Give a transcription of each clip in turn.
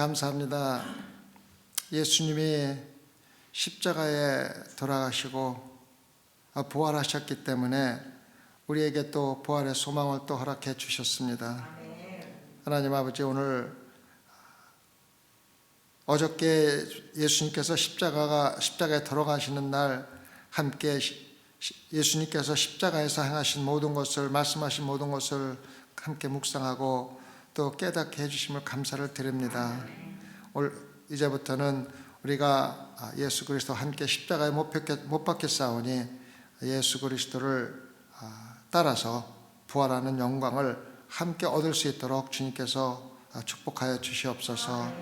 감사합니다. 예수님이 십자가에 돌아가시고 부활하셨기 때문에 우리에게 또 부활의 소망을 또 허락해 주셨습니다. 하나님 아버지, 오늘 어저께 예수님께서 십자가에 돌아가시는 날 함께 예수님께서 십자가에서 행하신 모든 것을, 말씀하신 모든 것을 함께 묵상하고 또 깨닫게 해주심을 감사를 드립니다. 이제부터는 우리가 예수 그리스도 함께 십자가에 못 박혔사오니 예수 그리스도를 따라서 부활하는 영광을 함께 얻을 수 있도록 주님께서 축복하여 주시옵소서.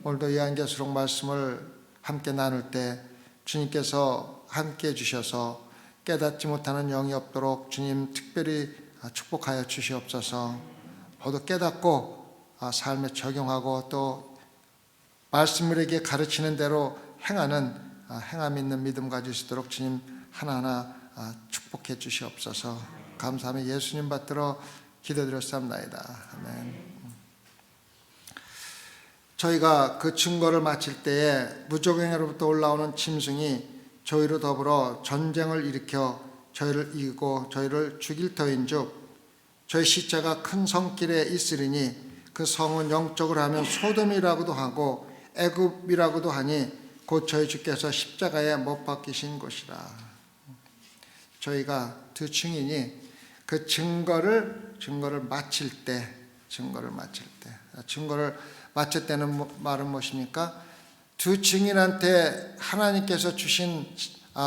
오늘도 요한계시록 말씀을 함께 나눌 때 주님께서 함께 해주셔서 깨닫지 못하는 영이 없도록 주님 특별히 축복하여 주시옵소서. 모두 깨닫고 삶에 적용하고 또 말씀을 우리에게 가르치는 대로 행함 있는 믿음 가질 수 있도록 주님 하나하나 축복해 주시옵소서. 감사하며 예수님 받들어 기도드렸사옵나이다. 아멘. 저희가 그 증거를 마칠 때에 무적행으로부터 올라오는 짐승이 저희로 더불어 전쟁을 일으켜 저희를 이기고 저희를 죽일 터인즉 저희 시체가 큰 성길에 있으리니 그 성은 영적으로 하면 소돔이라고도 하고 애굽이라고도 하니 곧 저희 주께서 십자가에 못 박히신 곳이라. 저희가 두 증인이 그 증거를 마칠 때 증거를 마칠 때는 말은 무엇입니까? 두 증인한테 하나님께서 주신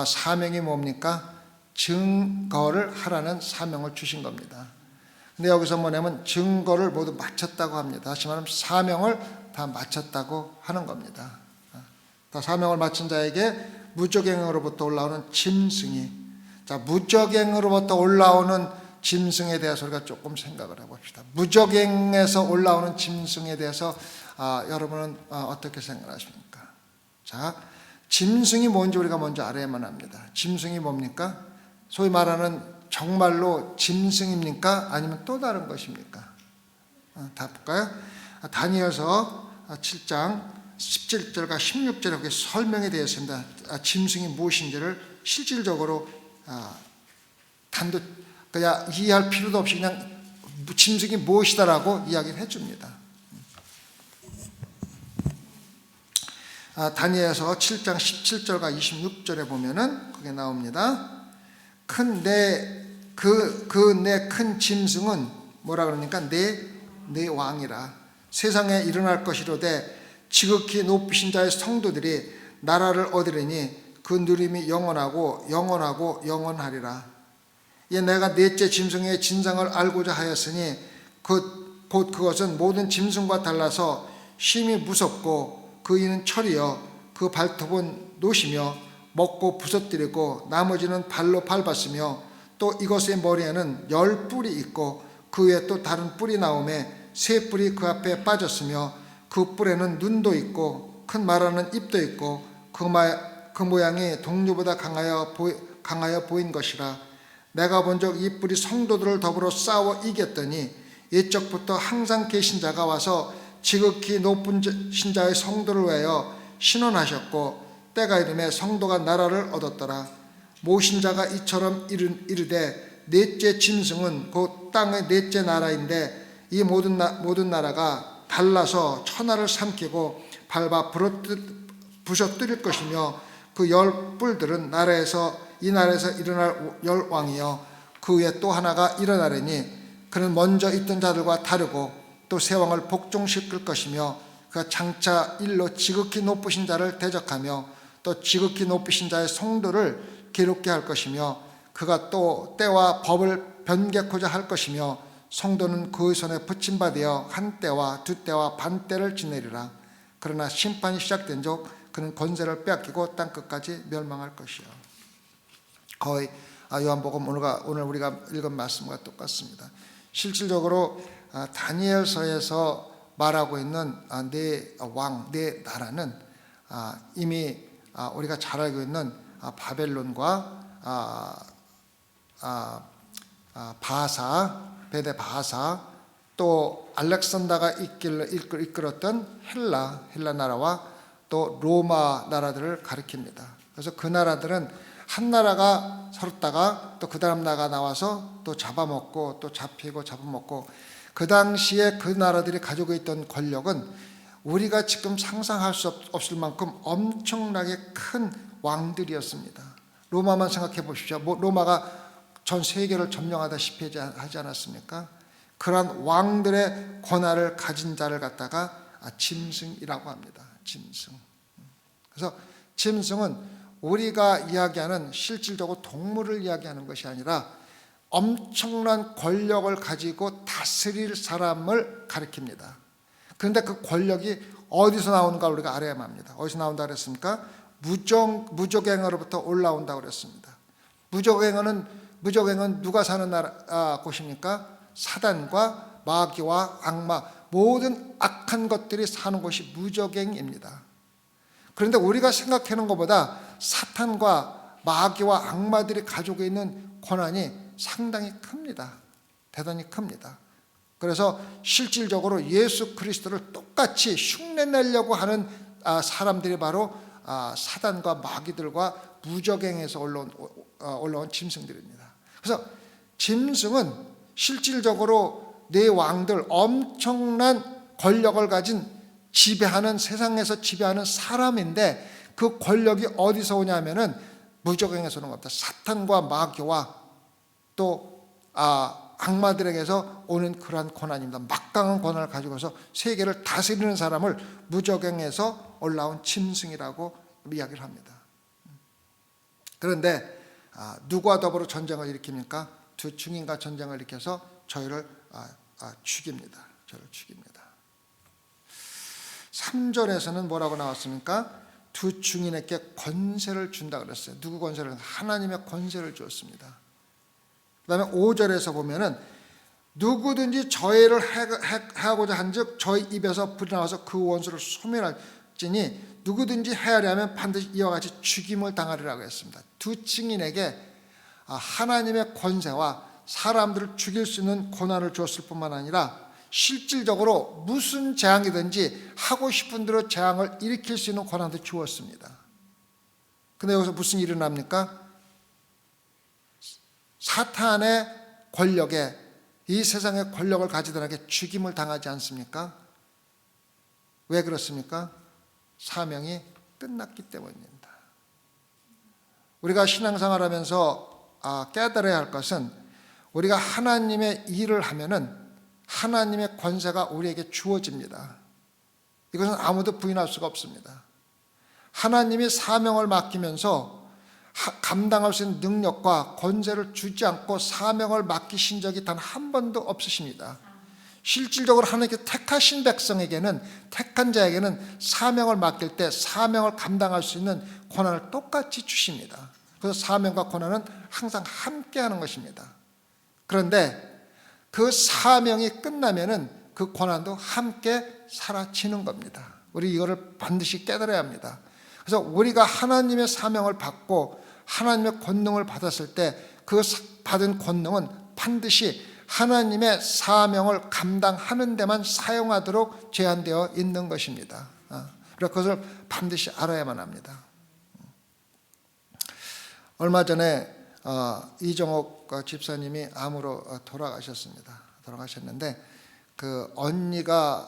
사명이 뭡니까? 증거를 하라는 사명을 주신 겁니다. 근데 여기서 뭐냐면 증거를 모두 마쳤다고 합니다. 다시 말하면 사명을 다 마쳤다고 하는 겁니다. 다 사명을 마친 자에게 무적행으로부터 올라오는 짐승이, 무적행으로부터 올라오는 짐승에 대해서 우리가 조금 생각을 해봅시다. 무적행에서 올라오는 짐승에 대해서 여러분은 어떻게 생각하십니까? 자, 짐승이 뭔지 우리가 먼저 알아야만 합니다. 짐승이 뭡니까? 소위 말하는 정말로 짐승입니까? 아니면 또 다른 것입니까? 다 볼까요? 다니엘서 7장 17절과 16절에 그렇게 설명에 대해서입니다. 짐승이 무엇인지를 실질적으로 그냥 이해할 필요도 없이 그냥 짐승이 무엇이다라고 이야기를 해줍니다. 다니엘서 7장 17절과 26절에 보면은 그게 나옵니다. 내 큰 짐승은 뭐라 그러니까 내 왕이라. 세상에 일어날 것이로되 지극히 높으신 자의 성도들이 나라를 얻으리니 그 누림이 영원하고 영원하리라. 내가 넷째 짐승의 진상을 알고자 하였으니 곧 그것은 모든 짐승과 달라서 심히 무섭고 그 이는 철이여 그 발톱은 노시며 먹고 부서뜨리고 나머지는 발로 밟았으며 또 이것의 머리에는 10뿔이 있고 그 위에 또 다른 뿔이 나오매 3뿔이 그 앞에 빠졌으며 그 뿔에는 눈도 있고 큰 말하는 입도 있고 그 모양이 동류보다 강하여 보인 것이라. 내가 본적 이 뿔이 성도들을 더불어 싸워 이겼더니 옛적부터 항상 계신 자가 와서 지극히 높은 신자의 성도를 위하여 신원하셨고 때가 이름에 성도가 나라를 얻었더라. 모신자가 이처럼 이르되 넷째 짐승은 곧 땅의 넷째 나라인데 이 모든 나라가 달라서 천하를 삼키고 밟아 부셔뜨릴 것이며 그 10뿔들은 이 나라에서 일어날 10왕이요 그 위에 또 하나가 일어나려니 그는 먼저 있던 자들과 다르고 또 새 왕을 복종시킬 것이며 그가 장차 일로 지극히 높으신 자를 대적하며 또 지극히 높으신 자의 성도를 괴롭게 할 것이며 그가 또 때와 법을 변개코자 할 것이며 성도는 그의 손에 붙임받아 한 때와 두 때와 반 때를 지내리라. 그러나 심판이 시작된 적 그는 권세를 빼앗기고 땅끝까지 멸망할 것이요. 거의 요한복음 오늘 우리가 읽은 말씀과 똑같습니다. 실질적으로 다니엘서에서 말하고 있는 내 나라는 이미 우리가 잘 알고 있는 바벨론과 바사, 베데 바사, 또 알렉산더가 이끌었던 헬라 나라와 또 로마 나라들을 가리킵니다. 그래서 그 나라들은 한 나라가 서럽다가 또 그 다음 나라가 나와서 또 잡아먹고 또 잡히고 잡아먹고, 그 당시에 그 나라들이 가지고 있던 권력은 우리가 지금 상상할 수 없을 만큼 엄청나게 큰 왕들이었습니다. 로마만 생각해 보십시오. 로마가 전 세계를 점령하다시피 하지 않았습니까? 그러한 왕들의 권한을 가진 자를 갖다가 짐승이라고 합니다. 짐승. 그래서 짐승은 우리가 이야기하는 실질적으로 동물을 이야기하는 것이 아니라 엄청난 권력을 가지고 다스릴 사람을 가리킵니다. 그런데 그 권력이 어디서 나오는가 우리가 알아야만 합니다. 어디서 나온다고 그랬습니까? 무적행어로부터 올라온다고 그랬습니다. 무적행은 누가 사는 곳입니까? 사단과 마귀와 악마, 모든 악한 것들이 사는 곳이 무적행입니다. 그런데 우리가 생각하는 것보다 사탄과 마귀와 악마들이 가지고 있는 권한이 상당히 큽니다. 대단히 큽니다. 그래서 실질적으로 예수 그리스도를 똑같이 흉내내려고 하는 사람들이 바로 사단과 마귀들과 무적행에서 올라온 짐승들입니다. 그래서 짐승은 실질적으로 네 왕들, 엄청난 권력을 가진 세상에서 지배하는 사람인데, 그 권력이 어디서 오냐면은 무적행에서 오는 겁니다. 사탄과 마귀와 또 악마들에게서 오는 그러한 권한입니다. 막강한 권한을 가지고서 세계를 다스리는 사람을 무적행에서 올라온 짐승이라고 이야기를 합니다. 그런데 누구와 더불어 전쟁을 일으킵니까? 두 증인과 전쟁을 일으켜서 저희를 죽입니다. 저를 죽입니다. 3절에서는 뭐라고 나왔습니까? 두 증인에게 권세를 준다 그랬어요. 누구 권세를? 하나님의 권세를 주었습니다. 그 다음에 5절에서 보면은 누구든지 저희를 해하고자 한즉 저희 입에서 불이 나와서 그 원수를 소멸할지니 누구든지 해하려면 반드시 이와 같이 죽임을 당하리라고 했습니다. 두 증인에게 하나님의 권세와 사람들을 죽일 수 있는 권한을 주었을 뿐만 아니라 실질적으로 무슨 재앙이든지 하고 싶은 대로 재앙을 일으킬 수 있는 권한도 주었습니다. 근데 여기서 무슨 일이 일어납니까? 사탄의 권력에, 이 세상의 권력을 가지더라도 죽임을 당하지 않습니까? 왜 그렇습니까? 사명이 끝났기 때문입니다. 우리가 신앙생활하면서 깨달아야 할 것은, 우리가 하나님의 일을 하면은 하나님의 권세가 우리에게 주어집니다. 이것은 아무도 부인할 수가 없습니다. 하나님이 사명을 맡기면서 감당할 수 있는 능력과 권세를 주지 않고 사명을 맡기신 적이 단 한 번도 없으십니다. 실질적으로 하나님께 택하신 백성에게는, 택한 자에게는 사명을 맡길 때 사명을 감당할 수 있는 권한을 똑같이 주십니다. 그래서 사명과 권한은 항상 함께 하는 것입니다. 그런데 그 사명이 끝나면은 그 권한도 함께 사라지는 겁니다. 우리 이거를 반드시 깨달아야 합니다. 그래서 우리가 하나님의 사명을 받고 하나님의 권능을 받았을 때 그 받은 권능은 반드시 하나님의 사명을 감당하는 데만 사용하도록 제한되어 있는 것입니다. 그래서 그것을 반드시 알아야만 합니다. 얼마 전에 이정옥 집사님이 암으로 돌아가셨는데, 그 언니가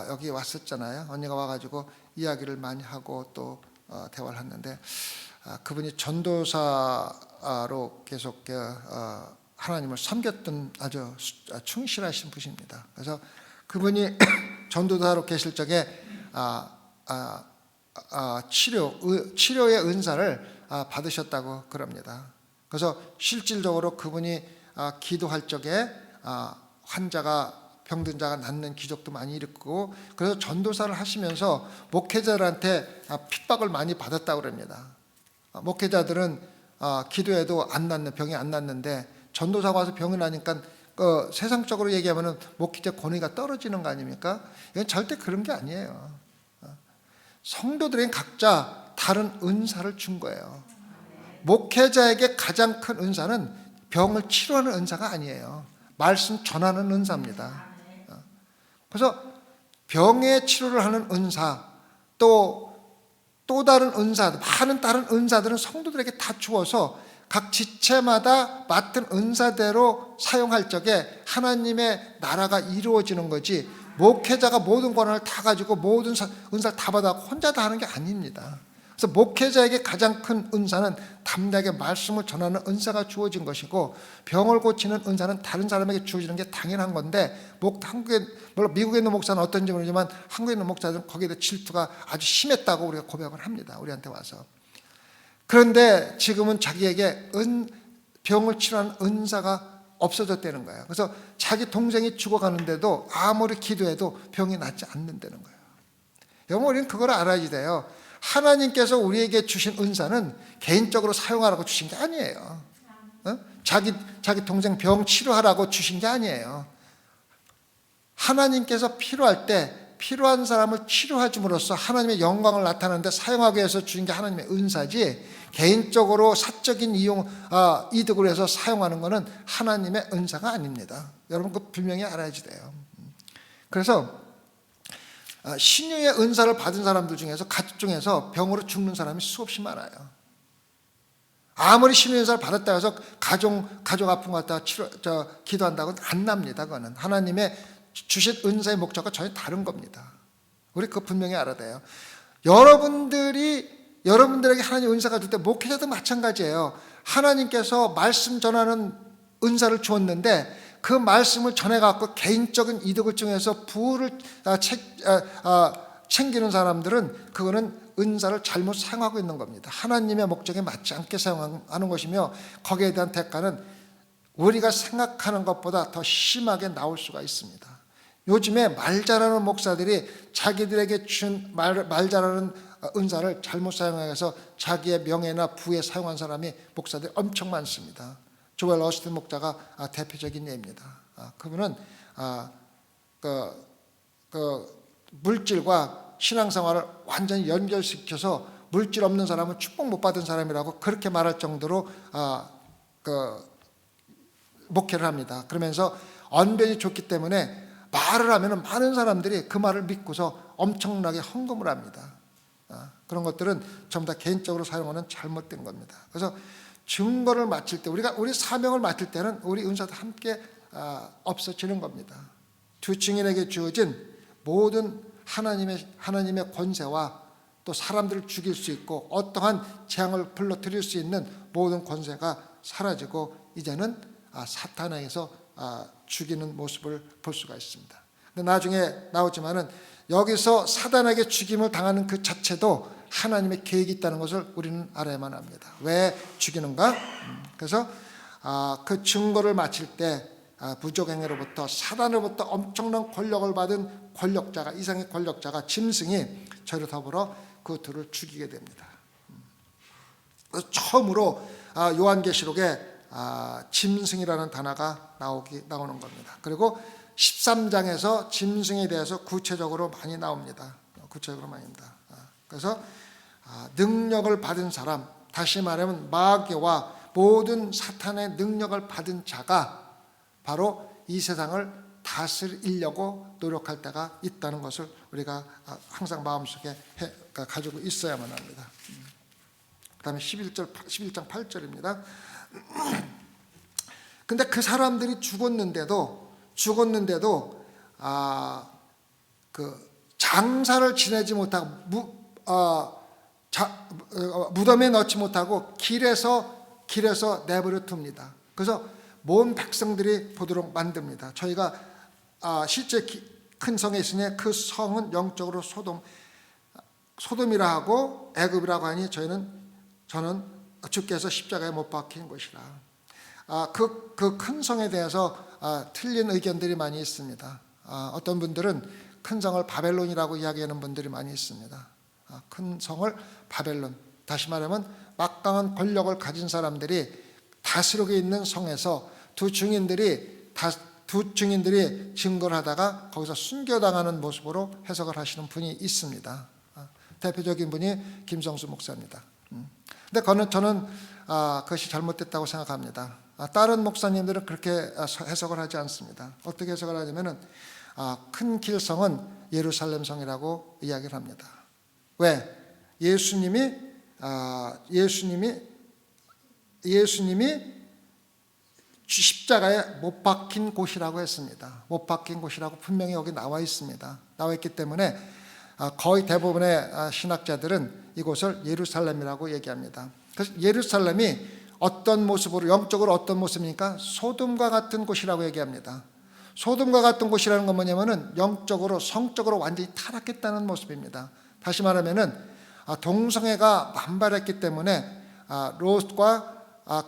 여기 왔었잖아요. 언니가 와가지고 이야기를 많이 하고 또 대화를 했는데, 그분이 전도사로 계속 하나님을 섬겼던 아주 충실하신 분입니다. 그래서 그분이 전도사로 계실 적에 치료의 은사를 받으셨다고 그럽니다. 그래서 실질적으로 그분이 기도할 적에 환자가, 병든 자가 낫는 기적도 많이 일으키고, 그래서 전도사를 하시면서 목회자들한테 핍박을 많이 받았다고 그럽니다. 목회자들은 기도해도 병이 안 낫는데, 전도사가 와서 병이 나니까 세상적으로 얘기하면 목회자 권위가 떨어지는 거 아닙니까? 이건 절대 그런 게 아니에요. 성도들은 각자 다른 은사를 준 거예요. 목회자에게 가장 큰 은사는 병을 치료하는 은사가 아니에요. 말씀 전하는 은사입니다. 그래서 병의 치료를 하는 은사, 또 다른 은사, 많은 다른 은사들은 성도들에게 다 주어서 각 지체마다 맡은 은사대로 사용할 적에 하나님의 나라가 이루어지는 거지, 목회자가 모든 권한을 다 가지고 모든 은사를 다 받아 혼자 다 하는 게 아닙니다. 그래서 목회자에게 가장 큰 은사는 담대하게 말씀을 전하는 은사가 주어진 것이고, 병을 고치는 은사는 다른 사람에게 주어지는 게 당연한 건데, 물론 미국에 있는 목사는 어떤지 모르지만 한국에 있는 목사들은 거기에 대해 질투가 아주 심했다고 우리가 고백을 합니다. 우리한테 와서. 그런데 지금은 자기에게 병을 치료하는 은사가 없어졌다는 거예요. 그래서 자기 동생이 죽어가는데도 아무리 기도해도 병이 낫지 않는다는 거예요. 여러분, 우리는 그걸 알아야 돼요. 하나님께서 우리에게 주신 은사는 개인적으로 사용하라고 주신 게 아니에요. 자기 동생 병 치료하라고 주신 게 아니에요. 하나님께서 필요할 때 필요한 사람을 치료해 줌으로써 하나님의 영광을 나타내는데 사용하기 위해서 주신 게 하나님의 은사지, 개인적으로 사적인 이득을 해서 사용하는 것은 하나님의 은사가 아닙니다. 여러분, 그 분명히 알아야지 돼요. 그래서 신유의 은사를 받은 사람들 중에서, 가족 중에서 병으로 죽는 사람이 수없이 많아요. 아무리 신유의 은사를 받았다 해서 가족 아픈 것 갖다가 기도한다고는 안 납니다. 그거는 하나님의 주신 은사의 목적과 전혀 다른 겁니다. 우리 그거 분명히 알아야 돼요. 여러분들에게 하나님 은사가 줄 때, 목회자도 마찬가지예요. 하나님께서 말씀 전하는 은사를 주었는데 그 말씀을 전해갖고 개인적인 이득을 통해서 부를 챙기는 사람들은 그거는 은사를 잘못 사용하고 있는 겁니다. 하나님의 목적에 맞지 않게 사용하는 것이며, 거기에 대한 대가는 우리가 생각하는 것보다 더 심하게 나올 수가 있습니다. 요즘에 말 잘하는 목사들이 자기들에게 준 말 잘하는 은사를 잘못 사용해서 자기의 명예나 부에 사용한 사람이, 목사들이 엄청 많습니다. 조엘 어스틴 목자가 대표적인 예입니다. 그분은 물질과 신앙생활을 완전히 연결시켜서 물질 없는 사람은 축복 못 받은 사람이라고 그렇게 말할 정도로 목회를 합니다. 그러면서 언변이 좋기 때문에 말을 하면 많은 사람들이 그 말을 믿고서 엄청나게 헌금을 합니다. 그런 것들은 전부 다 개인적으로 사용하는 잘못된 겁니다. 그래서 증거를 맡을 때, 우리 사명을 맡을 때는 우리 은사도 함께 없어지는 겁니다. 두 증인에게 주어진 모든 하나님의 권세와 또 사람들을 죽일 수 있고 어떠한 재앙을 불러들일 수 있는 모든 권세가 사라지고 이제는 사탄에게서 죽이는 모습을 볼 수가 있습니다. 근데 나중에 나오지만은 여기서 사단에게 죽임을 당하는 그 자체도 하나님의 계획이 있다는 것을 우리는 알아야만 합니다. 왜 죽이는가? 그래서 그 증거를 마칠 때 부족행위로부터, 사단으로부터 엄청난 권력을 받은 권력자가, 이상의 권력자가, 짐승이 저를 더불어 그 둘을 죽이게 됩니다. 그래서 처음으로 요한계시록에 짐승이라는 단어가 나오는 겁니다. 그리고 13장에서 짐승에 대해서 구체적으로 많이 나옵니다. 그래서 능력을 받은 사람, 다시 말하면 마귀와 모든 사탄의 능력을 받은 자가 바로 이 세상을 다스리려고 노력할 때가 있다는 것을 우리가 항상 마음속에 가지고 있어야만 합니다. 그 다음에 11장 8절입니다. 근데 그 사람들이 죽었는데도 그 장사를 지내지 못하고 무덤에 넣지 못하고 길에서 내버려 둡니다. 그래서 모든 백성들이 보도록 만듭니다. 저희가 실제 큰 성에 있으니 그 성은 영적으로 소돔이라 하고 애굽이라고 하니 저는 주께서 십자가에 못 박힌 것이라. 그 큰 성에 대해서 틀린 의견들이 많이 있습니다. 어떤 분들은 큰 성을 바벨론이라고 이야기하는 분들이 많이 있습니다. 큰 성을 바벨론, 다시 말하면 막강한 권력을 가진 사람들이 다스리고 있는 성에서 두 증인들이 증거를 하다가 거기서 순교당하는 모습으로 해석을 하시는 분이 있습니다. 대표적인 분이 김성수 목사입니다. 근데 저는 그것이 잘못됐다고 생각합니다. 다른 목사님들은 그렇게 해석을 하지 않습니다. 어떻게 해석을 하냐면은 큰 길성은 예루살렘 성이라고 이야기를 합니다. 왜? 예수님이 십자가에 못 박힌 곳이라고 했습니다. 못 박힌 곳이라고 분명히 여기 나와 있습니다. 나와 있기 때문에 거의 대부분의 신학자들은 이곳을 예루살렘이라고 얘기합니다. 그래서 예루살렘이 어떤 모습으로, 영적으로 어떤 모습입니까? 소돔과 같은 곳이라고 얘기합니다. 소돔과 같은 곳이라는 건 뭐냐면은 영적으로, 성적으로 완전히 타락했다는 모습입니다. 다시 말하면은 동성애가 만발했기 때문에 롯과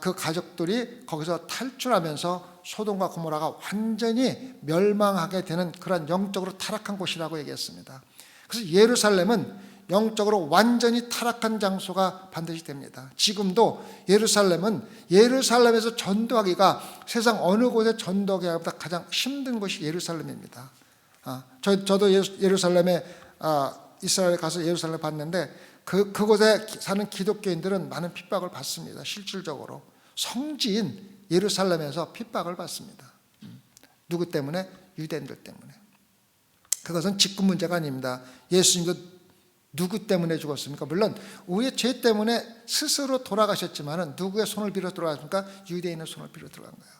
그 가족들이 거기서 탈출하면서 소돔과 고모라가 완전히 멸망하게 되는 그런 영적으로 타락한 곳이라고 얘기했습니다. 그래서 예루살렘은 영적으로 완전히 타락한 장소가 반드시 됩니다. 지금도 예루살렘에서 전도하기가 세상 어느 곳에 전도하기보다 가장 힘든 곳이 예루살렘입니다. 저도 예루살렘에 이스라엘에 가서 예루살렘 봤는데 그곳에 사는 기독교인들은 많은 핍박을 받습니다. 실질적으로 성지인 예루살렘에서 핍박을 받습니다. 누구 때문에? 유대인들 때문에. 그것은 직분 문제가 아닙니다. 예수님도 누구 때문에 죽었습니까? 물론 우리의 죄 때문에 스스로 돌아가셨지만 누구의 손을 빌어 돌아가십니까? 유대인의 손을 빌어 들어간 거예요.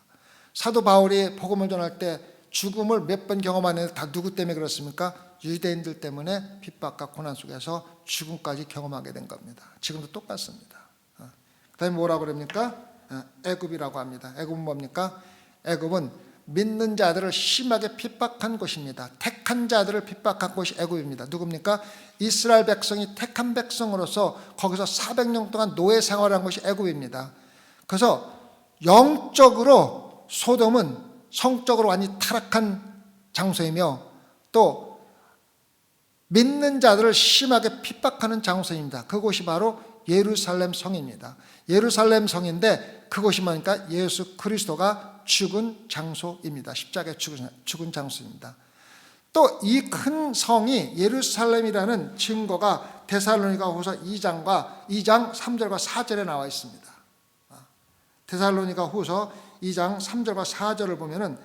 사도 바울이 복음을 전할 때 죽음을 몇 번 경험하는데 다 누구 때문에 그렇습니까? 유대인들 때문에 핍박과 고난 속에서 죽음까지 경험하게 된 겁니다. 지금도 똑같습니다. 그 다음에 뭐라고 그럽니까? 애굽이라고 합니다. 애굽은 뭡니까? 애굽은 믿는 자들을 심하게 핍박한 곳입니다. 택한 자들을 핍박한 곳이 애굽입니다. 누굽니까? 이스라엘 백성이 택한 백성으로서 거기서 400년 동안 노예 생활한 곳이 애굽입니다. 그래서 영적으로 소돔은 성적으로 완전히 타락한 장소이며 또 믿는 자들을 심하게 핍박하는 장소입니다. 그곳이 바로 예루살렘 성입니다. 예루살렘 성인데 그곳이 뭐니까 예수 그리스도가 죽은 장소입니다. 십자가에 죽은 장소입니다. 또 이 큰 성이 예루살렘이라는 증거가 데살로니가후서 2장 3절과 4절에 나와 있습니다. 데살로니가후서 2장 3절과 4절을 보면은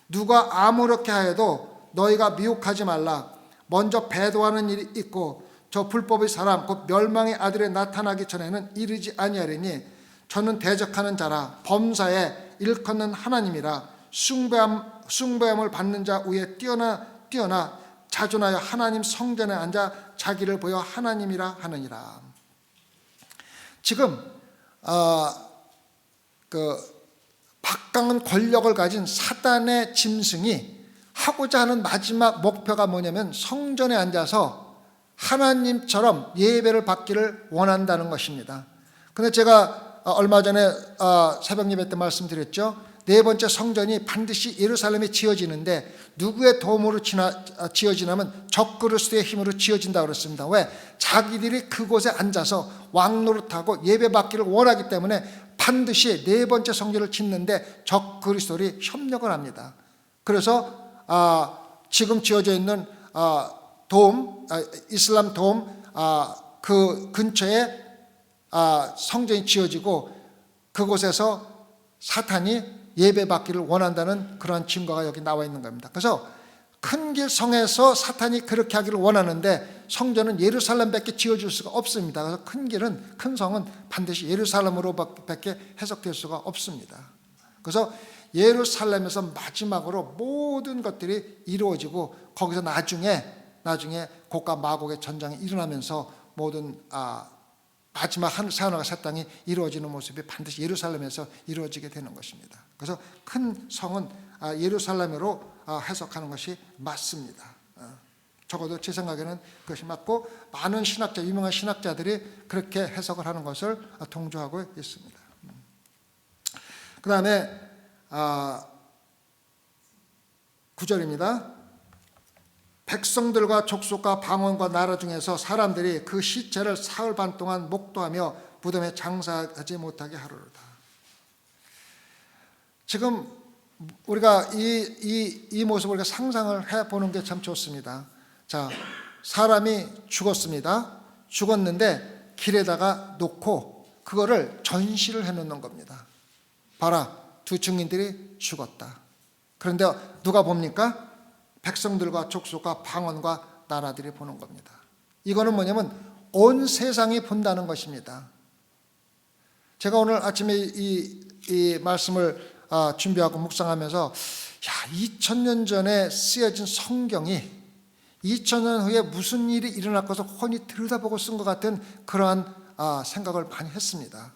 누가 아무렇게 하여도 너희가 미혹하지 말라. 먼저 배도하는 일이 있고 저 불법의 사람 곧 멸망의 아들에 나타나기 전에는 이르지 아니하리니 저는 대적하는 자라 범사에 일컫는 하나님이라 숭배함을 받는 자 위에 뛰어나 자존하여 하나님 성전에 앉아 자기를 보여 하나님이라 하느니라. 지금 막강한 권력을 가진 사단의 짐승이 하고자 하는 마지막 목표가 뭐냐면 성전에 앉아서 하나님처럼 예배를 받기를 원한다는 것입니다. 그런데 제가 얼마 전에 새벽 예배 때 말씀드렸죠. 네 번째 성전이 반드시 예루살렘에 지어지는데 누구의 도움으로 지어지냐면 적그리스도의 힘으로 지어진다고 그랬습니다. 왜? 자기들이 그곳에 앉아서 왕노릇하고 예배받기를 원하기 때문에 반드시 네 번째 성전을 짓는데 적그리스도들이 협력을 합니다. 그래서 지금 지어져 있는 이슬람 돔 그 근처에 성전이 지어지고 그곳에서 사탄이 예배받기를 원한다는 그런 증거가 여기 나와 있는 겁니다. 그래서 큰 길 성에서 사탄이 그렇게 하기를 원하는데 성전은 예루살렘밖에 지어줄 수가 없습니다. 그래서 큰 성은 반드시 예루살렘으로밖에 해석될 수가 없습니다. 그래서 예루살렘에서 마지막으로 모든 것들이 이루어지고 거기서 나중에 곡과 마곡의 전장이 일어나면서 모든 마지막 새하늘과 새 땅이 이루어지는 모습이 반드시 예루살렘에서 이루어지게 되는 것입니다. 그래서 큰 성은 예루살렘으로 해석하는 것이 맞습니다. 적어도 제 생각에는 그것이 맞고 많은 유명한 신학자들이 그렇게 해석을 하는 것을 동조하고 있습니다. 그 다음에 9절입니다. 백성들과 족속과 방언과 나라 중에서 사람들이 그 시체를 사흘 반 동안 목도하며 무덤에 장사하지 못하게 하리로다. 지금 우리가 이 모습을 우리가 상상을 해보는 게 참 좋습니다. 자, 사람이 죽었습니다. 죽었는데 길에다가 놓고 그거를 전시를 해놓는 겁니다. 봐라, 두 증인들이 죽었다. 그런데 누가 봅니까? 백성들과 족속과 방언과 나라들이 보는 겁니다. 이거는 뭐냐면 온 세상이 본다는 것입니다. 제가 오늘 아침에 이 말씀을 준비하고 묵상하면서 2000년 전에 쓰여진 성경이 2000년 후에 무슨 일이 일어날 것을 훤히 들여다보고 쓴 것 같은 그러한 생각을 많이 했습니다.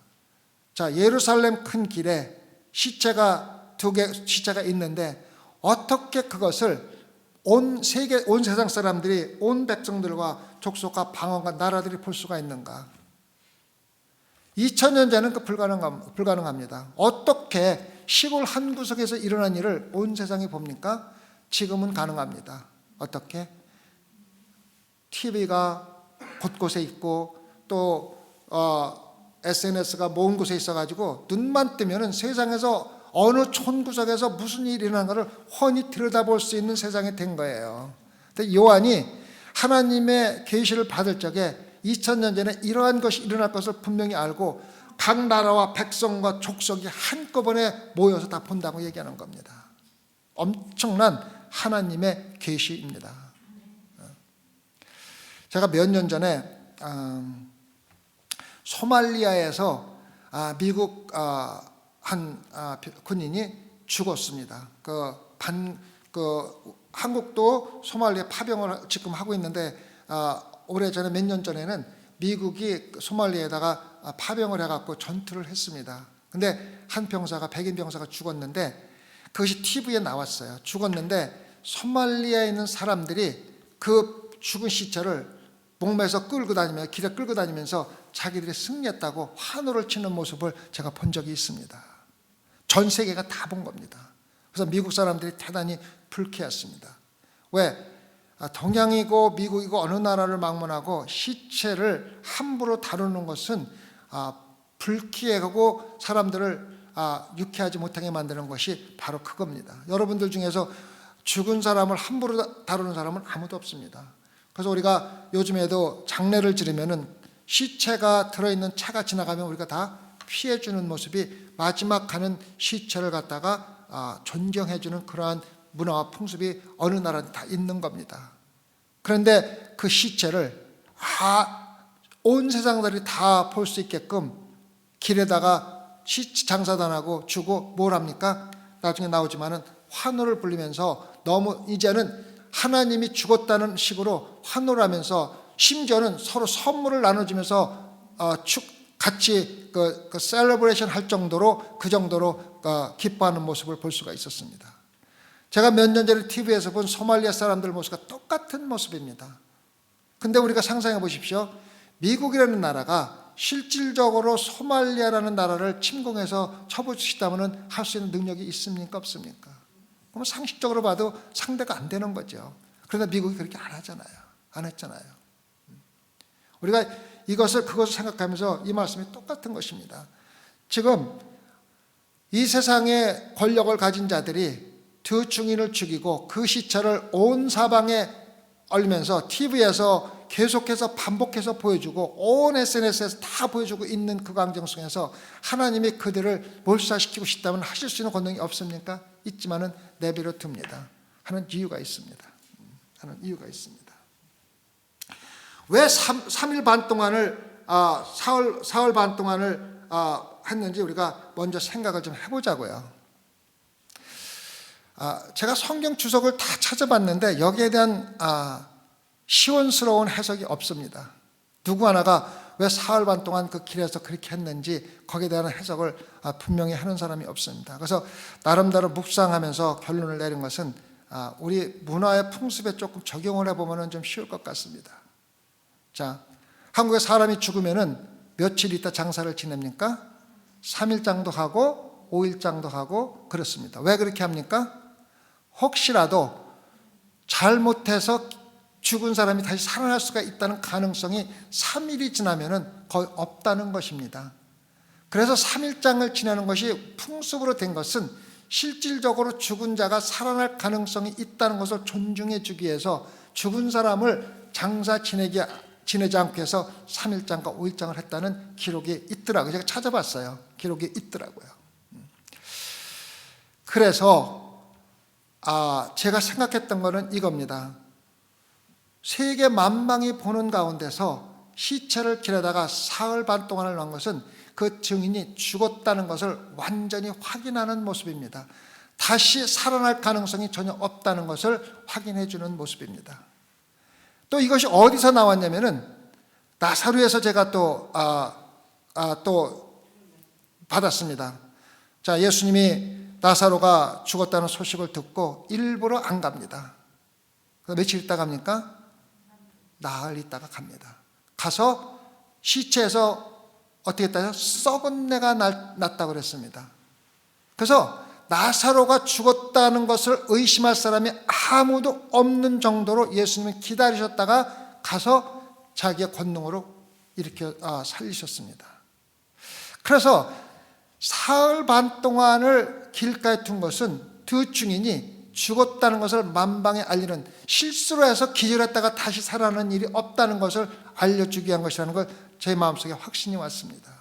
자, 예루살렘 큰 길에 시체가 2개 시체가 있는데 어떻게 그것을 온 세상 사람들이, 온 백성들과 족속과 방언과 나라들이 볼 수가 있는가? 2000년 전에는 불가능합니다. 어떻게 시골 한 구석에서 일어난 일을 온 세상이 봅니까? 지금은 가능합니다. 어떻게? TV가 곳곳에 있고 또 SNS가 먼 곳에 있어가지고 눈만 뜨면은 세상에서 어느 촌구석에서 무슨 일이 일어나는 것을 훤히 들여다볼 수 있는 세상이 된 거예요. 근데 요한이 하나님의 계시를 받을 적에 2000년 전에 이러한 것이 일어날 것을 분명히 알고 각 나라와 백성과 족속이 한꺼번에 모여서 다 본다고 얘기하는 겁니다. 엄청난 하나님의 계시입니다. 제가 몇 년 전에 소말리아에서 미국 한 군인이 죽었습니다. 한국도 소말리아 파병을 지금 하고 있는데 오래전에 몇 년 전에는 미국이 소말리아에다가 파병을 해갖고 전투를 했습니다. 근데 한 병사가, 백인 병사가 죽었는데 그것이 TV에 나왔어요. 죽었는데 소말리아에 있는 사람들이 그 죽은 시체를 목매서 길에 끌고 다니면서 자기들이 승리했다고 환호를 치는 모습을 제가 본 적이 있습니다. 전 세계가 다 본 겁니다. 그래서 미국 사람들이 대단히 불쾌했습니다. 왜? 동양이고 미국이고 어느 나라를 방문하고 시체를 함부로 다루는 것은 불쾌하고 사람들을 유쾌하지 못하게 만드는 것이 바로 그겁니다. 여러분들 중에서 죽은 사람을 함부로 다루는 사람은 아무도 없습니다. 그래서 우리가 요즘에도 장례를 지르면은 시체가 들어있는 차가 지나가면 우리가 다 피해주는 모습이, 마지막 가는 시체를 갖다가 존경해주는 그러한 문화와 풍습이 어느 나라든 다 있는 겁니다. 그런데 그 시체를 온 세상들이 다 볼 수 있게끔 길에다가 장사도 안 하고 주고 뭘 합니까? 나중에 나오지만은 환호를 불리면서 너무 이제는 하나님이 죽었다는 식으로 환호를 하면서 심지어는 서로 선물을 나눠주면서 같이 그 셀러브레이션 할 정도로, 그 정도로 기뻐하는 모습을 볼 수가 있었습니다. 제가 몇 년 전에 TV에서 본 소말리아 사람들 모습과 똑같은 모습입니다. 근데 우리가 상상해 보십시오. 미국이라는 나라가 실질적으로 소말리아라는 나라를 침공해서 쳐부수시다면 할 수 있는 능력이 있습니까? 없습니까? 그럼 상식적으로 봐도 상대가 안 되는 거죠. 그런데 미국이 그렇게 안 하잖아요. 안 했잖아요. 우리가 그것을 생각하면서 이 말씀이 똑같은 것입니다. 지금 이 세상의 권력을 가진 자들이 두 증인을 죽이고 그 시체를 온 사방에 얼면서 TV에서 계속해서 반복해서 보여주고 온 SNS에서 다 보여주고 있는 그 광경 속에서 하나님이 그들을 몰살시키고 싶다면 하실 수 있는 권능이 없습니까? 있지만은 내버려 둡니다. 하는 이유가 있습니다. 왜 3일 반 동안을 사흘 반 동안을 했는지 우리가 먼저 생각을 좀 해보자고요. 제가 성경 주석을 다 찾아봤는데 여기에 대한 시원스러운 해석이 없습니다. 누구 하나가 왜 사흘 반 동안 그 길에서 그렇게 했는지 거기에 대한 해석을 분명히 하는 사람이 없습니다. 그래서 나름대로 묵상하면서 결론을 내린 것은 우리 문화의 풍습에 조금 적용을 해보면 좀 쉬울 것 같습니다. 자, 한국에 사람이 죽으면은 며칠 있다 장사를 지냅니까? 3일장도 하고 5일장도 하고 그렇습니다. 왜 그렇게 합니까? 혹시라도 잘못해서 죽은 사람이 다시 살아날 수가 있다는 가능성이 3일이 지나면은 거의 없다는 것입니다. 그래서 3일장을 지내는 것이 풍습으로 된 것은 실질적으로 죽은 자가 살아날 가능성이 있다는 것을 존중해 주기 위해서 죽은 사람을 장사 지내지 않고 해서 3일장과 5일장을 했다는 기록이 있더라고요. 제가 찾아봤어요. 기록이 있더라고요. 그래서 제가 생각했던 거는 이겁니다. 세계 만방이 보는 가운데서 시체를 길에다가 사흘 반 동안을 놓은 것은 그 증인이 죽었다는 것을 완전히 확인하는 모습입니다. 다시 살아날 가능성이 전혀 없다는 것을 확인해 주는 모습입니다. 또 이것이 어디서 나왔냐면은 나사로에서 제가 또 받았습니다. 자, 예수님이 나사로가 죽었다는 소식을 듣고 일부러 안 갑니다. 며칠 있다가 갑니까? 나흘 있다가 갑니다. 가서 시체에서 어떻게 했다요? 썩은 내가 났다고 그랬습니다. 그래서 나사로가 죽었다는 것을 의심할 사람이 아무도 없는 정도로 예수님이 기다리셨다가 가서 자기의 권능으로 이렇게 살리셨습니다. 그래서 사흘 반 동안을 길가에 둔 것은 두 증인이 죽었다는 것을 만방에 알리는, 실수로 해서 기절했다가 다시 살아나는 일이 없다는 것을 알려주기 위한 것이라는 걸 제 마음속에 확신이 왔습니다.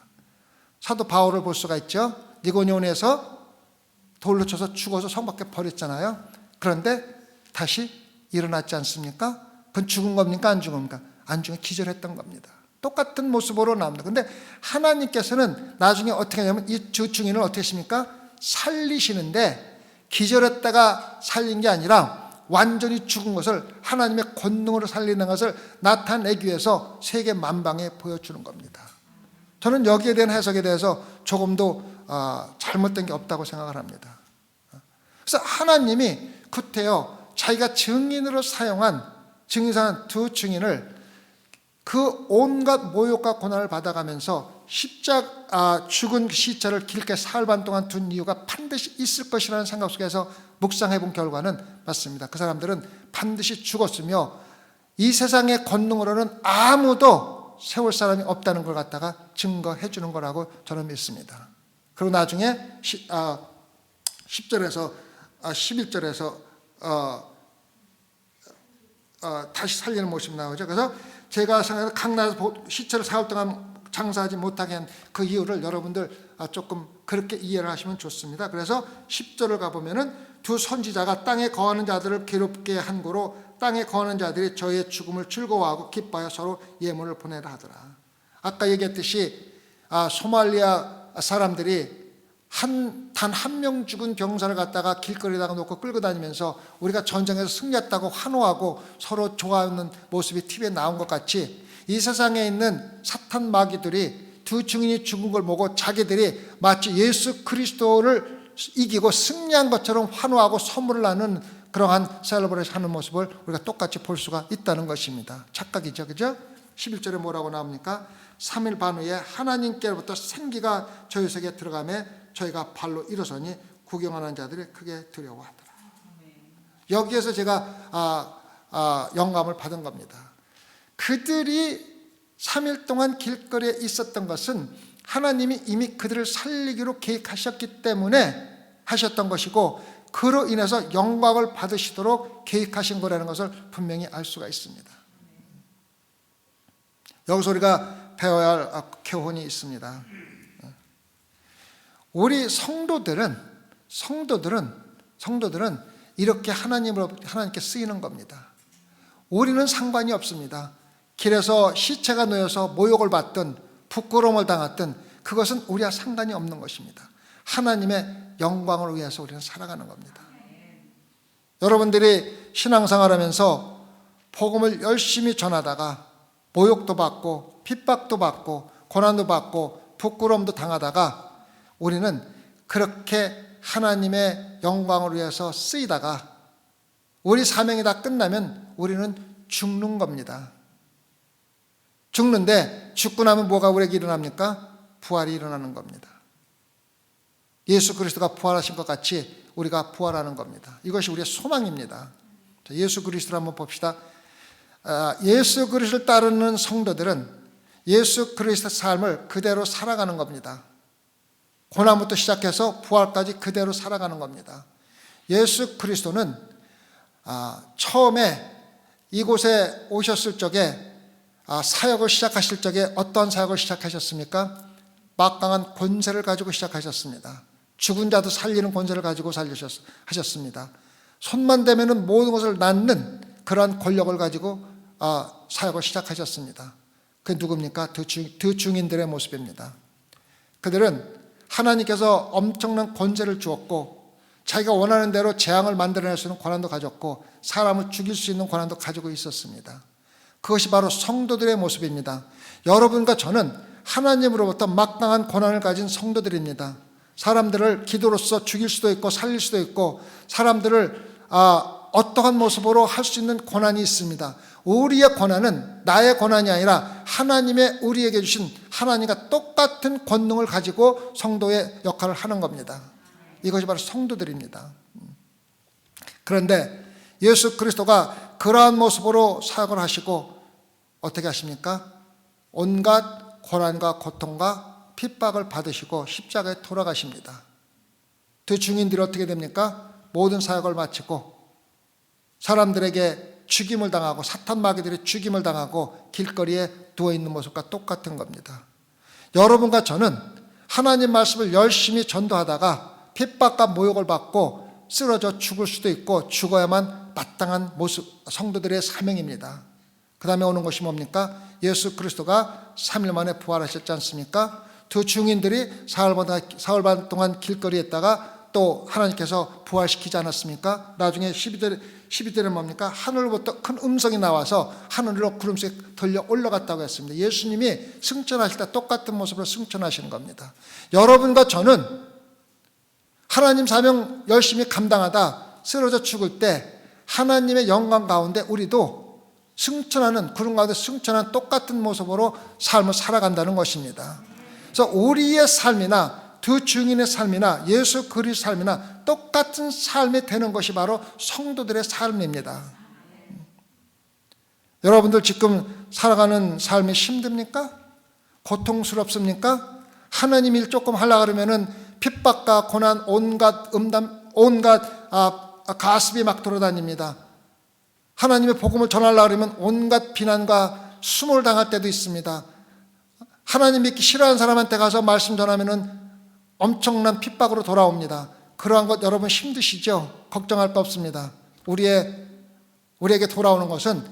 사도 바울을 볼 수가 있죠. 니고니온에서 돌로 쳐서 죽어서 성 밖에 버렸잖아요. 그런데 다시 일어났지 않습니까? 그건 죽은 겁니까? 안 죽은 겁니까? 안 죽은, 기절했던 겁니다. 똑같은 모습으로 나옵니다. 그런데 하나님께서는 나중에 어떻게 하냐면 이 두 증인을 어떻게 하십니까? 살리시는데 기절했다가 살린 게 아니라 완전히 죽은 것을 하나님의 권능으로 살리는 것을 나타내기 위해서 세계 만방에 보여주는 겁니다. 저는 여기에 대한 해석에 대해서 조금도 잘못된 게 없다고 생각을 합니다. 그래서 하나님이 구태여 자기가 증인으로 사용한 증인사한 두 증인을 그 온갖 모욕과 고난을 받아가면서 죽은 시체를 길게 사흘 반 동안 둔 이유가 반드시 있을 것이라는 생각 속에서 묵상해 본 결과는 맞습니다. 그 사람들은 반드시 죽었으며 이 세상의 권능으로는 아무도 세울 사람이 없다는 걸 갖다가 증거해 주는 거라고 저는 믿습니다. 그리고 나중에 10절에서 11절에서 다시 살리는 모습이 나오죠. 그래서 제가 생각해서 강나라에서 시체를 사흘 동안 장사하지 못하게 한 그 이유를 여러분들 조금 그렇게 이해를 하시면 좋습니다. 그래서 10절을 가보면은 두 선지자가 땅에 거하는 자들을 괴롭게 한 고로 땅에 거하는 자들이 저의 죽음을 즐거워하고 기뻐하여 서로 예물을 보내라 하더라. 아까 얘기했듯이 소말리아 사람들이 단 한 명 죽은 병사를 갖다가 길거리에다가 놓고 끌고 다니면서 우리가 전쟁에서 승리했다고 환호하고 서로 좋아하는 모습이 TV에 나온 것 같이 이 세상에 있는 사탄 마귀들이 두 증인이 죽은 걸 보고 자기들이 마치 예수 그리스도를 이기고 승리한 것처럼 환호하고 선물을 나누는 그러한 셀러브레이션 하는 모습을 우리가 똑같이 볼 수가 있다는 것입니다. 착각이죠, 그죠? 11절에 뭐라고 나옵니까? 3일 반 후에 하나님께로부터 생기가 저희 속에 들어가매 저희가 발로 일어서니 구경하는 자들이 크게 두려워하더라. 여기에서 제가 영감을 받은 겁니다. 그들이 3일 동안 길거리에 있었던 것은 하나님이 이미 그들을 살리기로 계획하셨기 때문에 하셨던 것이고 그로 인해서 영광을 받으시도록 계획하신 거라는 것을 분명히 알 수가 있습니다. 여기서 우리가 배워야 할 교훈이 있습니다. 우리 성도들은 이렇게 하나님께 쓰이는 겁니다. 우리는 상관이 없습니다. 길에서 시체가 놓여서 모욕을 받든 부끄러움을 당하든 그것은 우리와 상관이 없는 것입니다. 하나님의 영광을 위해서 우리는 살아가는 겁니다. 여러분들이 신앙생활하면서 복음을 열심히 전하다가 모욕도 받고 핍박도 받고 고난도 받고 부끄러움도 당하다가 우리는 그렇게 하나님의 영광을 위해서 쓰이다가 우리 사명이 다 끝나면 우리는 죽는 겁니다. 죽는데 죽고 나면 뭐가 우리에게 일어납니까? 부활이 일어나는 겁니다. 예수 그리스도가 부활하신 것 같이 우리가 부활하는 겁니다. 이것이 우리의 소망입니다. 예수 그리스도를 한번 봅시다. 예수 그리스도를 따르는 성도들은 예수 그리스도의 삶을 그대로 살아가는 겁니다. 고난부터 시작해서 부활까지 그대로 살아가는 겁니다. 예수 그리스도는 처음에 이곳에 오셨을 적에 사역을 시작하실 적에 어떤 사역을 시작하셨습니까? 막강한 권세를 가지고 시작하셨습니다. 죽은 자도 살리는 권세를 가지고 하셨습니다. 손만 대면은 모든 것을 낳는 그러한 권력을 가지고 사역을 시작하셨습니다. 그게 누굽니까? 두 증인들의 모습입니다. 그들은 하나님께서 엄청난 권세를 주었고 자기가 원하는 대로 재앙을 만들어낼 수 있는 권한도 가졌고 사람을 죽일 수 있는 권한도 가지고 있었습니다. 그것이 바로 성도들의 모습입니다. 여러분과 저는 하나님으로부터 막강한 권한을 가진 성도들입니다. 사람들을 기도로서 죽일 수도 있고 살릴 수도 있고 사람들을 어떠한 모습으로 할 수 있는 권한이 있습니다. 우리의 권한은 나의 권한이 아니라 하나님의 우리에게 주신 하나님과 똑같은 권능을 가지고 성도의 역할을 하는 겁니다. 이것이 바로 성도들입니다. 그런데 예수 그리스도가 그러한 모습으로 사역을 하시고 어떻게 하십니까? 온갖 고난과 고통과 핍박을 받으시고 십자가에 돌아가십니다. 두 증인들이 어떻게 됩니까? 모든 사역을 마치고 사람들에게 죽임을 당하고 사탄 마귀들이 죽임을 당하고 길거리에 누워있는 모습과 똑같은 겁니다. 여러분과 저는 하나님 말씀을 열심히 전도하다가 핍박과 모욕을 받고 쓰러져 죽을 수도 있고 죽어야만 마땅한 모습, 성도들의 사명입니다. 그 다음에 오는 것이 뭡니까? 예수 그리스도가 3일 만에 부활하셨지 않습니까? 두 증인들이 사흘 반 동안 길거리에 있다가 또 하나님께서 부활시키지 않았습니까? 나중에 12절에 뭡니까? 하늘로부터 큰 음성이 나와서 하늘로 구름새 들려 올라갔다고 했습니다. 예수님이 승천하실 때 똑같은 모습으로 승천하시는 겁니다. 여러분과 저는 하나님 사명 열심히 감당하다 쓰러져 죽을 때 하나님의 영광 가운데 우리도 승천하는, 구름 가운데 승천하는 똑같은 모습으로 삶을 살아간다는 것입니다. 그래서 우리의 삶이나 두 증인의 삶이나 예수 그리스도의 삶이나 똑같은 삶이 되는 것이 바로 성도들의 삶입니다. 여러분들 지금 살아가는 삶이 힘듭니까? 고통스럽습니까? 하나님 일 조금 하려고 그러면은 핍박과 고난, 온갖 가습이 막 돌아다닙니다. 하나님의 복음을 전하려고 그러면 온갖 비난과 수모를 당할 때도 있습니다. 하나님 믿기 싫어하는 사람한테 가서 말씀 전하면은 엄청난 핍박으로 돌아옵니다. 그러한 것 여러분 힘드시죠? 걱정할 거 없습니다. 우리에게 돌아오는 것은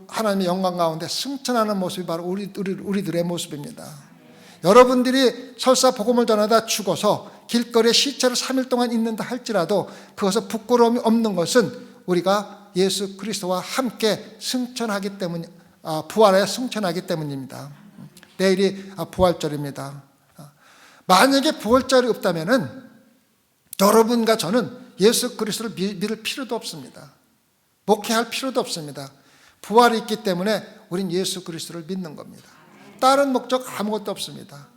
하나님의 영광 가운데 승천하는 모습이 바로 우리들의 모습입니다. 여러분들이 설사 복음을 전하다 죽어서 길거리에 시체를 3일 동안 있는다 할지라도 그것은 부끄러움이 없는 것은 우리가 예수 그리스도와 함께 승천하기 때문, 부활하여 승천하기 때문입니다. 내일이 부활절입니다. 만약에 부활절이 없다면은 여러분과 저는 예수 그리스도를 믿을 필요도 없습니다. 목회할 필요도 없습니다. 부활이 있기 때문에 우린 예수 그리스도를 믿는 겁니다. 다른 목적 아무것도 없습니다.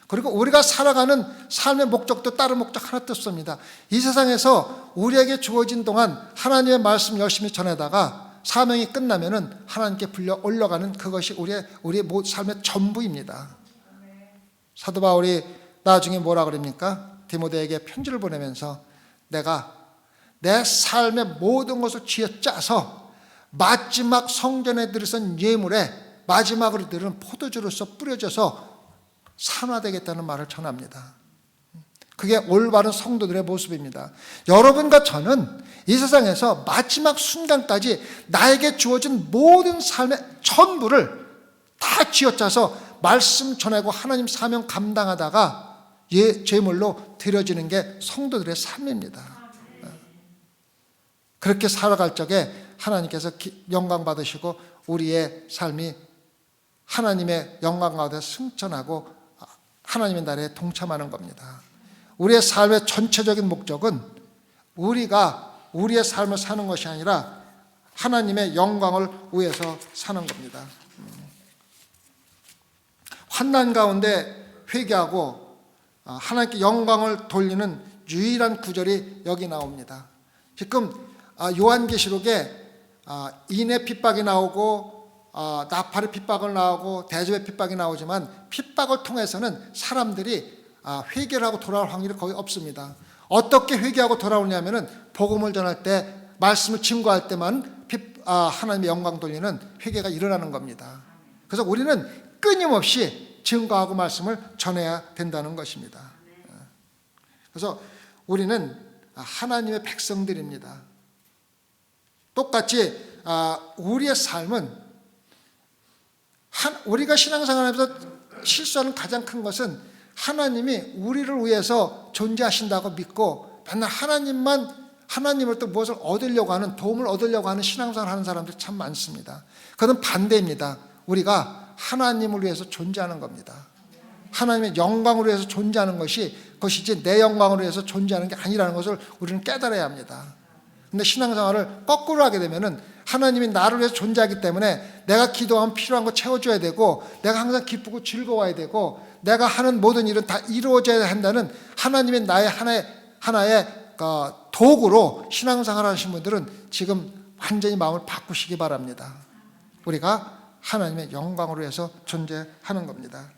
그리고 우리가 살아가는 삶의 목적도 다른 목적 하나도 없습니다. 이 세상에서 우리에게 주어진 동안 하나님의 말씀 열심히 전하다가 사명이 끝나면은 하나님께 불려 올라가는 그것이 우리의 삶의 전부입니다. 사도 바울이 나중에 뭐라 그럽니까? 디모데에게 편지를 보내면서 내가 내 삶의 모든 것을 쥐어짜서 마지막 성전에 들여선 예물에 마지막으로 들은 포도주로서 뿌려져서 산화되겠다는 말을 전합니다. 그게 올바른 성도들의 모습입니다. 여러분과 저는 이 세상에서 마지막 순간까지 나에게 주어진 모든 삶의 전부를 다 쥐어짜서 말씀 전하고 하나님 사명 감당하다가 제물로 드려지는 게 성도들의 삶입니다. 그렇게 살아갈 적에 하나님께서 영광 받으시고 우리의 삶이 하나님의 영광 가운데 승천하고 하나님의 나라에 동참하는 겁니다. 우리의 삶의 전체적인 목적은 우리가 우리의 삶을 사는 것이 아니라 하나님의 영광을 위해서 사는 겁니다. 환난 가운데 회개하고 하나님께 영광을 돌리는 유일한 구절이 여기 나옵니다. 지금 요한계시록에 인의 핍박이 나오고 나팔의 핍박을 나오고 대접의 핍박이 나오지만 핍박을 통해서는 사람들이 회개를 하고 돌아올 확률이 거의 없습니다. 어떻게 회개하고 돌아오냐면은 복음을 전할 때 말씀을 증거할 때만 하나님의 영광 돌리는 회개가 일어나는 겁니다. 그래서 우리는 끊임없이 증거하고 말씀을 전해야 된다는 것입니다. 그래서 우리는 하나님의 백성들입니다. 똑같이 우리의 삶은 우리가 신앙생활하면서 실수하는 가장 큰 것은 하나님이 우리를 위해서 존재하신다고 믿고 맨날 하나님을 또 무엇을 얻으려고 하는, 도움을 얻으려고 하는 신앙생활을 하는 사람들이 참 많습니다. 그건 반대입니다. 우리가 하나님을 위해서 존재하는 겁니다. 하나님의 영광을 위해서 존재하는 그것이지 내 영광을 위해서 존재하는 게 아니라는 것을 우리는 깨달아야 합니다. 근데 신앙생활을 거꾸로 하게 되면은 하나님이 나를 위해서 존재하기 때문에 내가 기도하면 필요한 거 채워줘야 되고, 내가 항상 기쁘고 즐거워야 되고, 내가 하는 모든 일은 다 이루어져야 한다는 하나님의 나의 하나의 도구로 신앙생활 하시는 분들은 지금 완전히 마음을 바꾸시기 바랍니다. 우리가 하나님의 영광으로 해서 존재하는 겁니다.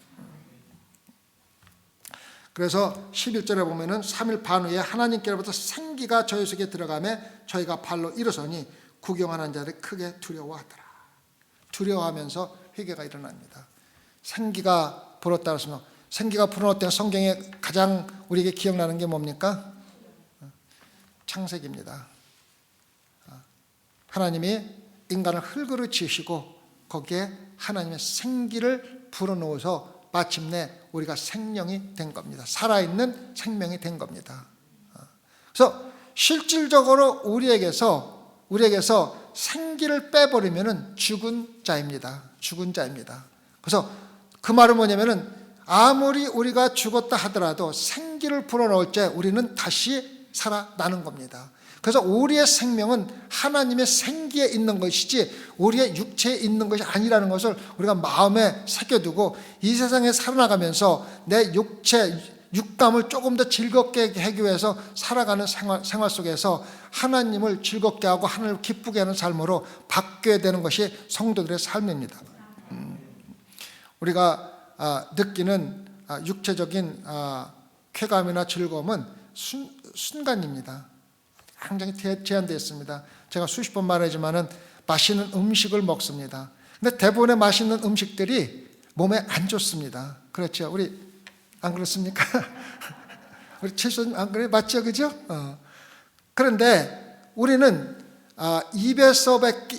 그래서 11절에 보면은 3일 반 후에 하나님께로부터 생기가 저희 속에 들어가며 저희가 발로 일어서니 구경하는 자들이 크게 두려워하더라. 두려워하면서 회개가 일어납니다. 생기가 불었다 그러면, 생기가 불어올 때 성경에 가장 우리에게 기억나는 게 뭡니까? 창세기입니다. 하나님이 인간을 흙으로 지으시고 거기에 하나님의 생기를 불어넣어서 마침내 우리가 생명이 된 겁니다. 살아있는 생명이 된 겁니다. 그래서 실질적으로 우리에게서 생기를 빼버리면 죽은 자입니다. 죽은 자입니다. 그래서 그 말은 뭐냐면은 아무리 우리가 죽었다 하더라도 생기를 불어넣을 때 우리는 다시 살아나는 겁니다. 그래서 우리의 생명은 하나님의 생기에 있는 것이지 우리의 육체에 있는 것이 아니라는 것을 우리가 마음에 새겨두고 이 세상에 살아나가면서 내 육감을 조금 더 즐겁게 하기 위해서 살아가는 생활 속에서 하나님을 즐겁게 하고 하나님을 기쁘게 하는 삶으로 바뀌어야 되는 것이 성도들의 삶입니다. 우리가 느끼는 육체적인 쾌감이나 즐거움은 순간입니다. 굉장히 제한되어 있습니다. 제가 수십 번 말하지만은 맛있는 음식을 먹습니다. 근데 대부분의 맛있는 음식들이 몸에 안 좋습니다. 그렇죠? 우리 안 그렇습니까? 우리 최소님 안 그래? 맞죠? 그죠? 그런데 우리는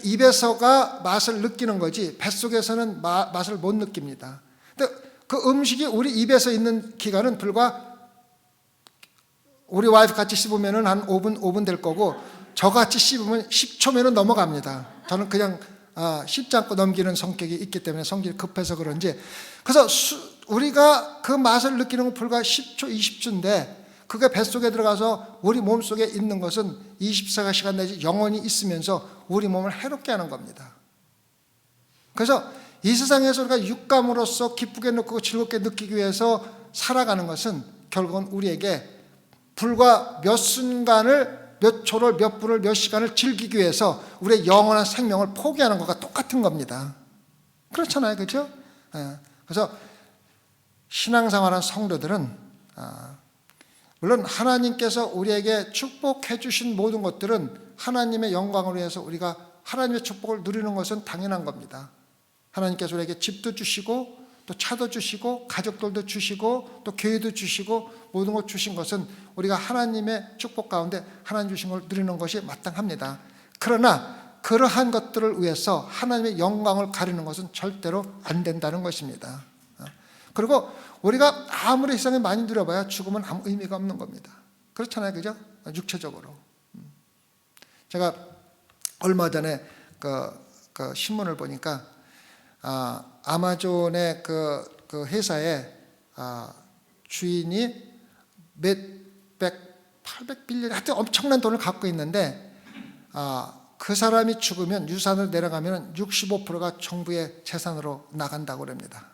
입에서가 맛을 느끼는 거지 뱃속에서는 맛을 못 느낍니다. 근데 그 음식이 우리 입에서 있는 기간은 불과 우리 와이프 같이 씹으면 한 5분 될 거고 저같이 씹으면 10초면 넘어갑니다. 저는 그냥 씹지 않고 넘기는 성격이 있기 때문에 성질이 급해서 그런지, 그래서 우리가 그 맛을 느끼는 건 불과 10초, 20초인데 그게 뱃속에 들어가서 우리 몸속에 있는 것은 24시간 내지 영원히 있으면서 우리 몸을 해롭게 하는 겁니다. 그래서 이 세상에서 우리가 육감으로서 기쁘게 느끼고 즐겁게 느끼기 위해서 살아가는 것은 결국은 우리에게 불과 몇 순간을, 몇 초를, 몇 분을, 몇 시간을 즐기기 위해서 우리의 영원한 생명을 포기하는 것과 똑같은 겁니다. 그렇잖아요, 그렇죠? 그래서 신앙생활한 성도들은 물론 하나님께서 우리에게 축복해 주신 모든 것들은 하나님의 영광을 위해서 우리가 하나님의 축복을 누리는 것은 당연한 겁니다. 하나님께서 우리에게 집도 주시고 또 차도 주시고 가족들도 주시고 또 교회도 주시고 모든 것 주신 것은 우리가 하나님의 축복 가운데 하나님 주신 걸 누리는 것이 마땅합니다. 그러나 그러한 것들을 위해서 하나님의 영광을 가리는 것은 절대로 안 된다는 것입니다. 그리고 우리가 아무리 세상에 많이 누려봐야 죽으면 아무 의미가 없는 겁니다. 그렇잖아요, 그죠? 육체적으로. 제가 얼마 전에 그 신문을 보니까 아마존의 그 회사의 주인이 800빌리언 하여튼 엄청난 돈을 갖고 있는데 그 사람이 죽으면 유산을 내려가면 65%가 정부의 재산으로 나간다고 합니다.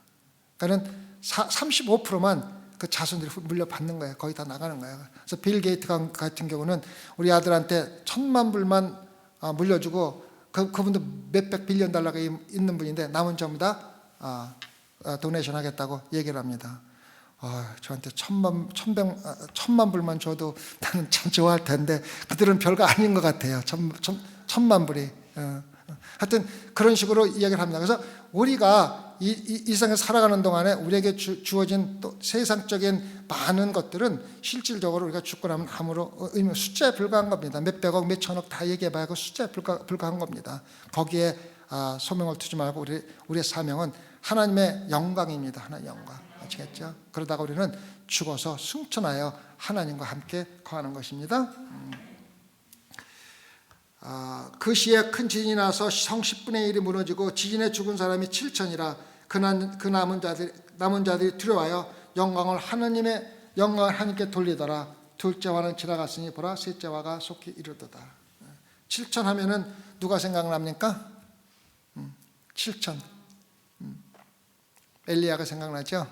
그러니까 35%만 그 자손들이 물려받는 거예요. 거의 다 나가는 거예요. 그래서 빌 게이트 같은 경우는 우리 아들한테 1,000만 불만 물려주고 그분도 몇백 빌리언 달러가 있는 분인데 남은 전부 다 도네이션 하겠다고 얘기를 합니다. 저한테 1,000만 불만 줘도 나는 참 좋아할 텐데 그들은 별거 아닌 것 같아요. 1,000만 불이. 하여튼 그런 식으로 이야기를 합니다. 그래서 우리가 이 세상에 살아가는 동안에 우리에게 주어진 또 세상적인 많은 것들은 실질적으로 우리가 죽고 나면 아무런 의미, 숫자에 불과한 겁니다. 몇백억, 몇천억 다 얘기해봐야 그 숫자에 불과한 겁니다. 거기에 소명을 두지 말고 우리의 사명은 하나님의 영광입니다. 하나님의 영광. 아시겠죠? 그러다가 우리는 죽어서 승천하여 하나님과 함께 거하는 것입니다. 그 시에 큰 지진이 나서 성 10분의 1이 무너지고 지진에 죽은 사람이 7천이라 그 남은 자들이 두려워하여 영광을 하나님께 돌리더라. 둘째 화는 지나갔으니 보라 셋째 화가 속히 이르도다. 7천 하면은 누가 생각납니까? 7천. 엘리야가 생각나죠?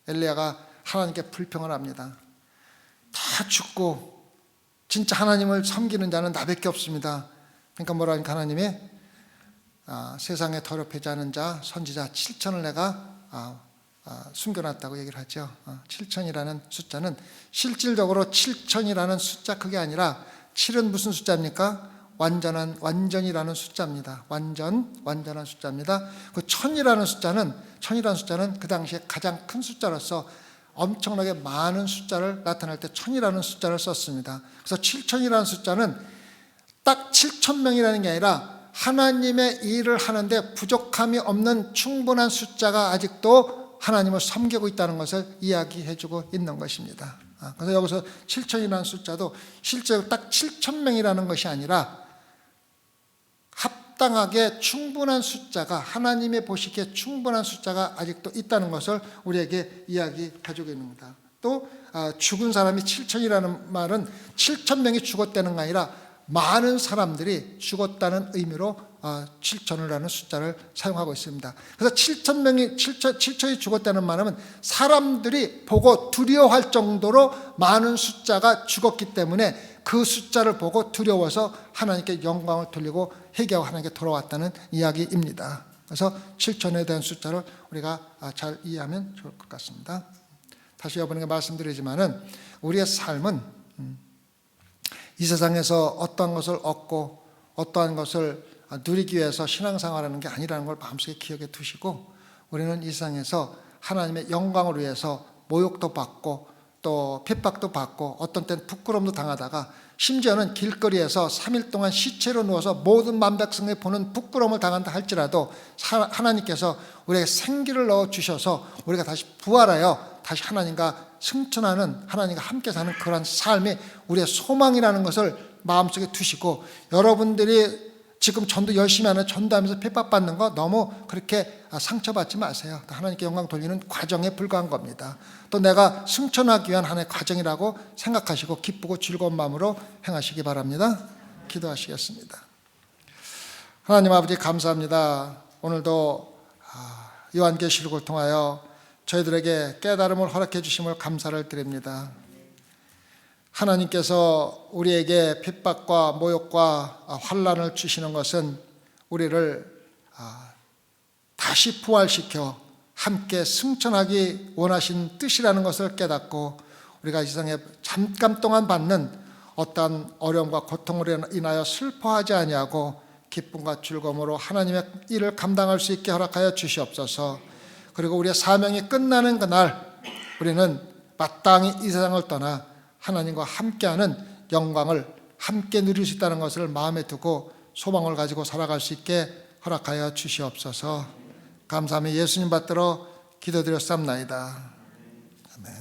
엘리야가 하나님께 불평을 합니다. 다 죽고 진짜 하나님을 섬기는 자는 나밖에 없습니다. 그러니까 뭐라 하니까 하나님이 세상에 더럽히지 않은 자 선지자 7천을 내가 숨겨놨다고 얘기를 하죠. 7천이라는 숫자는 실질적으로 7천이라는 숫자 그게 아니라 7은 무슨 숫자입니까? 완전이라는 숫자입니다. 완전한 숫자입니다. 그 1000이라는 숫자는 그 당시에 가장 큰 숫자로서 엄청나게 많은 숫자를 나타낼 때 1000이라는 숫자를 썼습니다. 그래서 7000이라는 숫자는 딱 7000명이라는 게 아니라 하나님의 일을 하는데 부족함이 없는 충분한 숫자가 아직도 하나님을 섬기고 있다는 것을 이야기해주고 있는 것입니다. 그래서 여기서 7000이라는 숫자도 실제로 딱 7000명이라는 것이 아니라 합당하게 충분한 숫자가 하나님의 보시기에 충분한 숫자가 아직도 있다는 것을 우리에게 이야기해주고 있는 겁니다. 또 죽은 사람이 7천이라는 말은 7천명이 죽었다는 게 아니라 많은 사람들이 죽었다는 의미로 7천이라는 숫자를 사용하고 있습니다. 그래서 7천이 죽었다는 말은 사람들이 보고 두려워할 정도로 많은 숫자가 죽었기 때문에 그 숫자를 보고 두려워서 하나님께 영광을 돌리고 회개하고 하나님께 돌아왔다는 이야기입니다. 그래서 7천에 대한 숫자를 우리가 잘 이해하면 좋을 것 같습니다. 다시 여러분에게 말씀드리지만은 우리의 삶은 이 세상에서 어떠한 것을 얻고 어떠한 것을 누리기 위해서 신앙생활하는 게 아니라는 걸 마음속에 기억해 두시고 우리는 이 세상에서 하나님의 영광을 위해서 모욕도 받고 또 핍박도 받고 어떤 때는 부끄러움도 당하다가 심지어는 길거리에서 3일 동안 시체로 누워서 모든 만백성이 보는 부끄러움을 당한다 할지라도 하나님께서 우리에게 생기를 넣어주셔서 우리가 다시 부활하여 다시 하나님과 승천하는 하나님과 함께 사는 그런 삶이 우리의 소망이라는 것을 마음속에 두시고 여러분들이 지금 전도 열심히 하는 전도하면서 핍박받는 거 너무 그렇게 상처받지 마세요. 하나님께 영광 돌리는 과정에 불과한 겁니다. 또 내가 승천하기 위한 하나의 과정이라고 생각하시고 기쁘고 즐거운 마음으로 행하시기 바랍니다. 기도하시겠습니다. 하나님 아버지 감사합니다. 오늘도 요한계시록을 통하여 저희들에게 깨달음을 허락해 주심을 감사를 드립니다. 하나님께서 우리에게 핍박과 모욕과 환난을 주시는 것은 우리를 다시 부활시켜 함께 승천하기 원하신 뜻이라는 것을 깨닫고 우리가 이 세상에 잠깐 동안 받는 어떠한 어려움과 고통으로 인하여 슬퍼하지 아니하고 기쁨과 즐거움으로 하나님의 일을 감당할 수 있게 허락하여 주시옵소서. 그리고 우리의 사명이 끝나는 그날 우리는 마땅히 이 세상을 떠나 하나님과 함께하는 영광을 함께 누릴 수 있다는 것을 마음에 두고 소망을 가지고 살아갈 수 있게 허락하여 주시옵소서. 감사하며 예수님 받들어 기도드렸사옵나이다. 아멘.